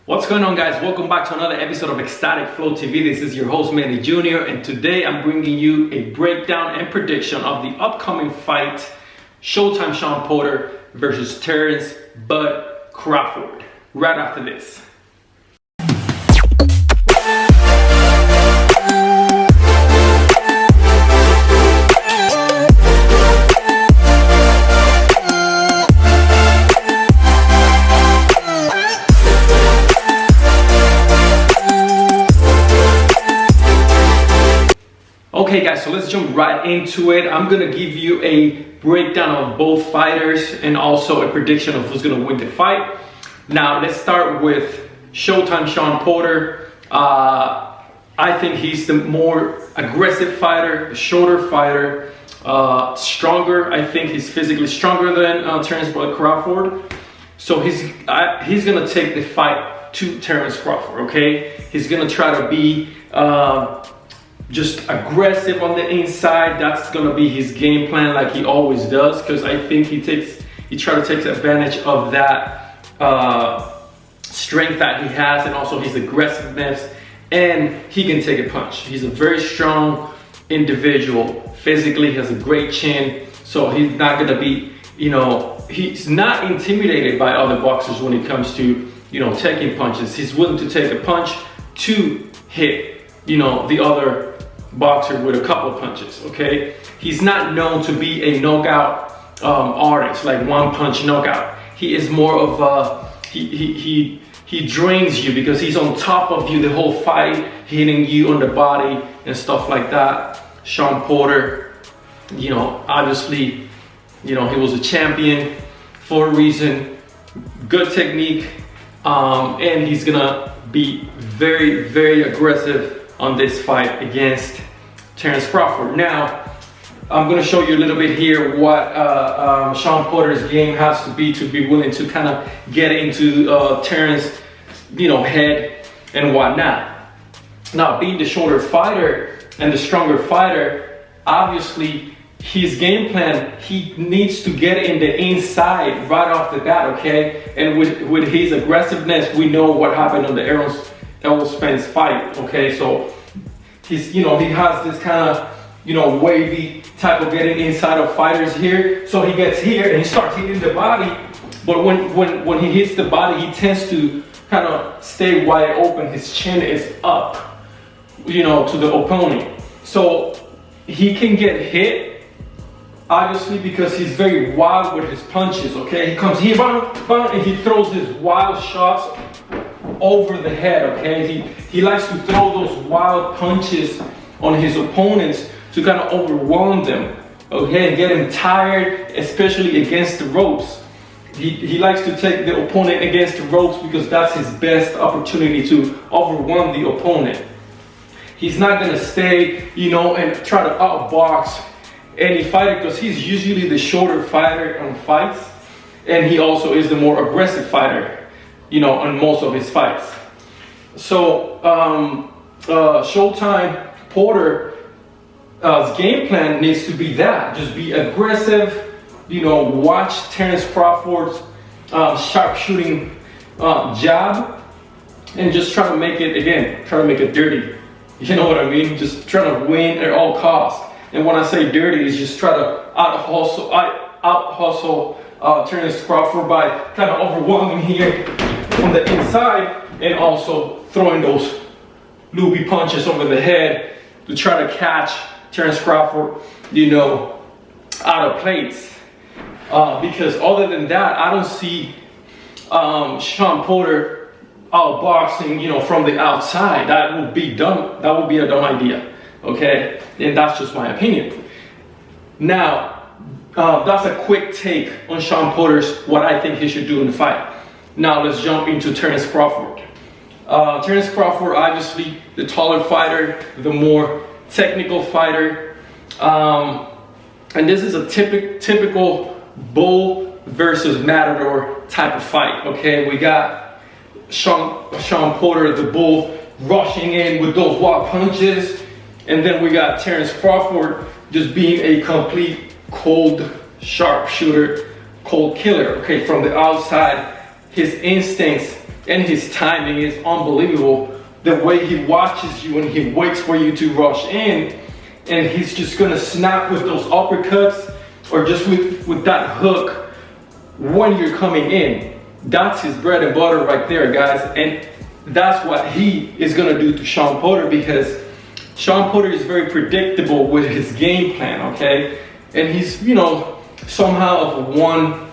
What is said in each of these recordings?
What's going on, guys? Welcome back to another episode of Ecstatic Flow TV. This is your host, Manny Jr. And today I'm bringing you a breakdown and prediction of the upcoming fight, Showtime Shawn Porter versus Terence Bud Crawford. Right after this. Okay guys, so let's jump right into it. I'm gonna give you a breakdown of both fighters and also a prediction of who's gonna win the fight. Now let's start with Showtime Shawn Porter. I think he's the more aggressive fighter, the shorter fighter, stronger. I think he's physically stronger than Terence Bud Crawford. So he's gonna take the fight to Terence Crawford. Okay, he's gonna try to be just aggressive on the inside. That's gonna be his game plan, like he always does, because I think he tries to take advantage of that strength that he has, and also his aggressiveness, and he can take a punch. He's a very strong individual. Physically, he has a great chin, so he's not gonna be, he's not intimidated by other boxers when it comes to, taking punches. He's willing to take a punch to hit, the other boxer with a couple of punches. Okay, he's not known to be a knockout artist, like one punch knockout. He is more of a he drains you because he's on top of you the whole fight, hitting you on the body and stuff like that. Shawn Porter, obviously, he was a champion for a reason. Good technique, and he's gonna be very, very aggressive on this fight against Terence Crawford. Now, I'm going to show you a little bit here what Shawn Porter's game has to be willing to kind of get into Terence, head and whatnot. Now, being the shorter fighter and the stronger fighter, obviously his game plan, he needs to get in the inside right off the bat, okay? And with his aggressiveness, we know what happened on the Errol Spence fight, okay? So he's, he has this kind of, wavy type of getting inside of fighters here. So he gets here and he starts hitting the body. But when he hits the body, he tends to kind of stay wide open. His chin is up, to the opponent. So he can get hit, obviously, because he's very wild with his punches, okay? He comes here, and he throws his wild shots over the head, okay? He likes to throw those wild punches on his opponents to kind of overwhelm them, okay, and get him tired, especially against the ropes. He likes to take the opponent against the ropes because that's his best opportunity to overwhelm the opponent. He's not gonna stay, and try to outbox any fighter, because he's usually the shorter fighter on fights, and he also is the more aggressive fighter, on most of his fights. So Showtime Porter's game plan needs to be that. Just be aggressive, watch Terence Crawford's sharpshooting jab, and just try to make it dirty. You know what I mean? Just try to win at all costs. And when I say dirty, is just try to out hustle Terence Crawford by kind of overwhelming here on the inside, and also throwing those loopy punches over the head to try to catch Terence Crawford, out of place. Because other than that, I don't see Shawn Porter outboxing, from the outside. That would be dumb. That would be a dumb idea. Okay, and that's just my opinion. Now, that's a quick take on Shawn Porter's what I think he should do in the fight. Now let's jump into Terence Crawford. Terence Crawford, obviously the taller fighter, the more technical fighter, and this is a typical bull versus matador type of fight. Okay, we got Shawn Porter, the bull, rushing in with those wild punches, and then we got Terence Crawford just being a complete cold sharpshooter, cold killer. Okay, from the outside, his instincts and his timing is unbelievable. The way he watches you and he waits for you to rush in, and he's just gonna snap with those uppercuts or just with that hook when you're coming in. That's his bread and butter right there, guys. And that's what he is gonna do to Shawn Porter, because Shawn Porter is very predictable with his game plan, okay? And he's, you know, somehow of one,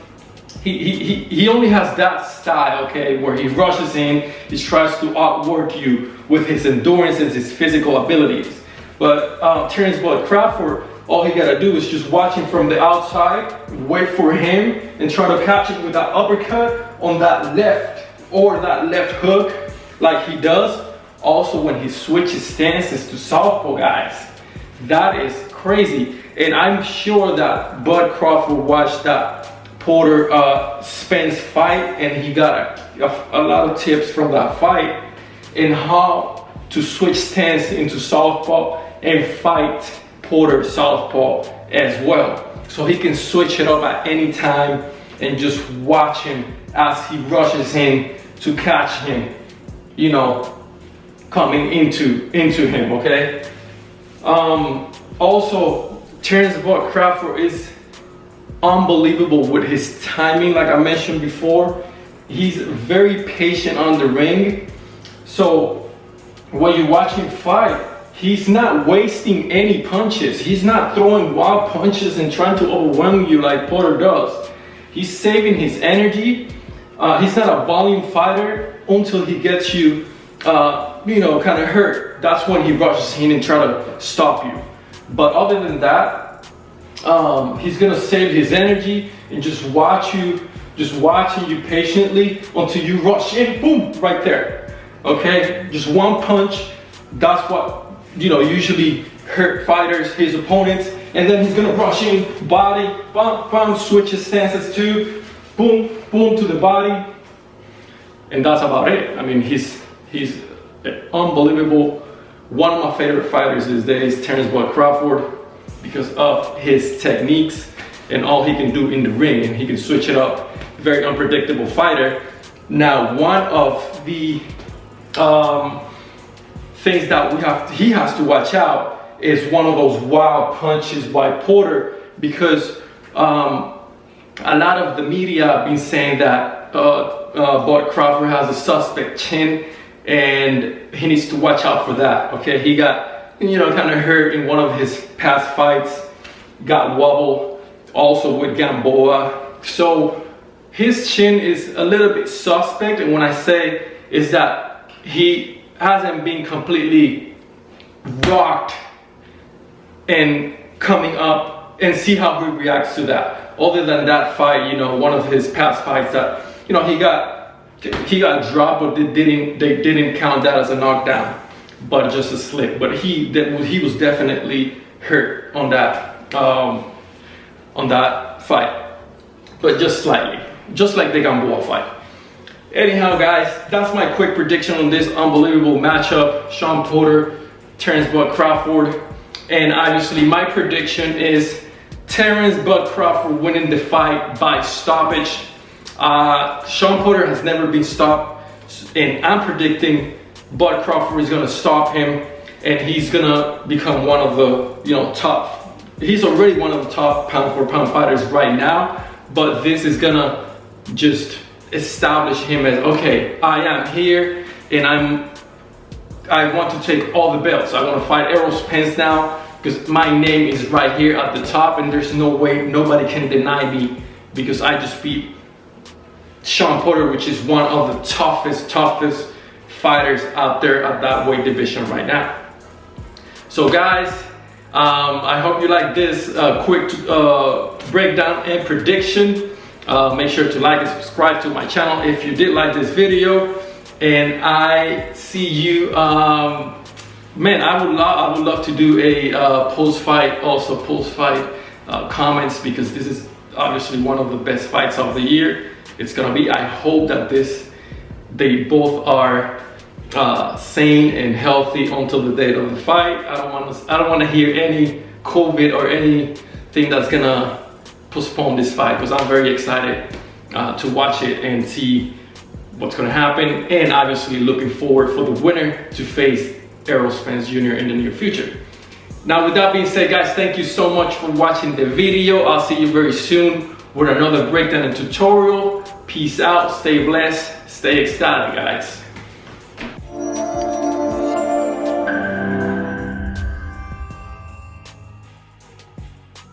he only has that style, okay, where he rushes in, he tries to outwork you with his endurance and his physical abilities. But Terence Crawford, all he gotta do is just watch him from the outside, wait for him, and try to catch him with that uppercut on that left or that left hook like he does. Also, when he switches stances to southpaw, guys, that is crazy. And I'm sure that Bud Crawford watched that Porter Spence fight, and he got a lot of tips from that fight in how to switch stance into southpaw and fight Porter southpaw as well. So he can switch it up at any time and just watch him as he rushes in to catch him, you know, coming into him, okay? Also, Terence Crawford is unbelievable with his timing. Like I mentioned before, he's very patient on the ring. So when you watch him fight, he's not wasting any punches. He's not throwing wild punches and trying to overwhelm you like Porter does. He's saving his energy. He's not a volume fighter until he gets you, you know, kind of hurt. That's when he rushes in and try to stop you. But other than that, he's gonna save his energy and just watch you, just watching you patiently until you rush in, boom, right there. Okay, just one punch. That's what, you know, usually hurt fighters, his opponents. And then he's gonna rush in, body, bam, bam, switch his stances too, boom, boom to the body, and that's about it. I mean, he's unbelievable. One of my favorite fighters these days, Terence Crawford, because of his techniques and all he can do in the ring, and he can switch it up. Very unpredictable fighter. Now, one of the things that he has to watch out is one of those wild punches by Porter, because a lot of the media have been saying that Bud Crawford has a suspect chin, and he needs to watch out for that. Okay, he got, you know, kind of hurt in one of his past fights, got wobbled also with Gamboa. So his chin is a little bit suspect, and when I say is that he hasn't been completely rocked and coming up, and see how he reacts to that. Other than that fight, you know, one of his past fights that, you know, he got dropped, but they didn't count that as a knockdown, but just a slip. But he was definitely hurt on that fight, but just slightly, just like the Gamboa fight. Anyhow, guys, that's my quick prediction on this unbelievable matchup, Shawn Porter, Terence Crawford. And obviously my prediction is Terence Crawford winning the fight by stoppage. Shawn Porter has never been stopped, and I'm predicting Bud Crawford is gonna stop him, and he's gonna become one of the, you know, top. He's already one of the top pound for pound fighters right now, but this is gonna just establish him as, okay, I am here, and I want to take all the belts. I want to fight Errol Spence now, because my name is right here at the top, and there's no way nobody can deny me, because I just beat Shawn Porter, which is one of the toughest fighters out there at that weight division right now. So guys, I hope you like this quick breakdown and prediction. Make sure to like and subscribe to my channel if you did like this video, and I see you. Man, I would love to do a post-fight comments, because this is obviously one of the best fights of the year. It's gonna be. I hope that they both are sane and healthy until the date of the fight. I don't want to hear any COVID or anything that's gonna postpone this fight, because I'm very excited to watch it and see what's going to happen, and obviously looking forward for the winner to face Errol Spence Junior in the near future. Now, with that being said, guys, thank you so much for watching the video. I'll see you very soon with another breakdown and tutorial. Peace out, stay blessed, stay ecstatic, guys.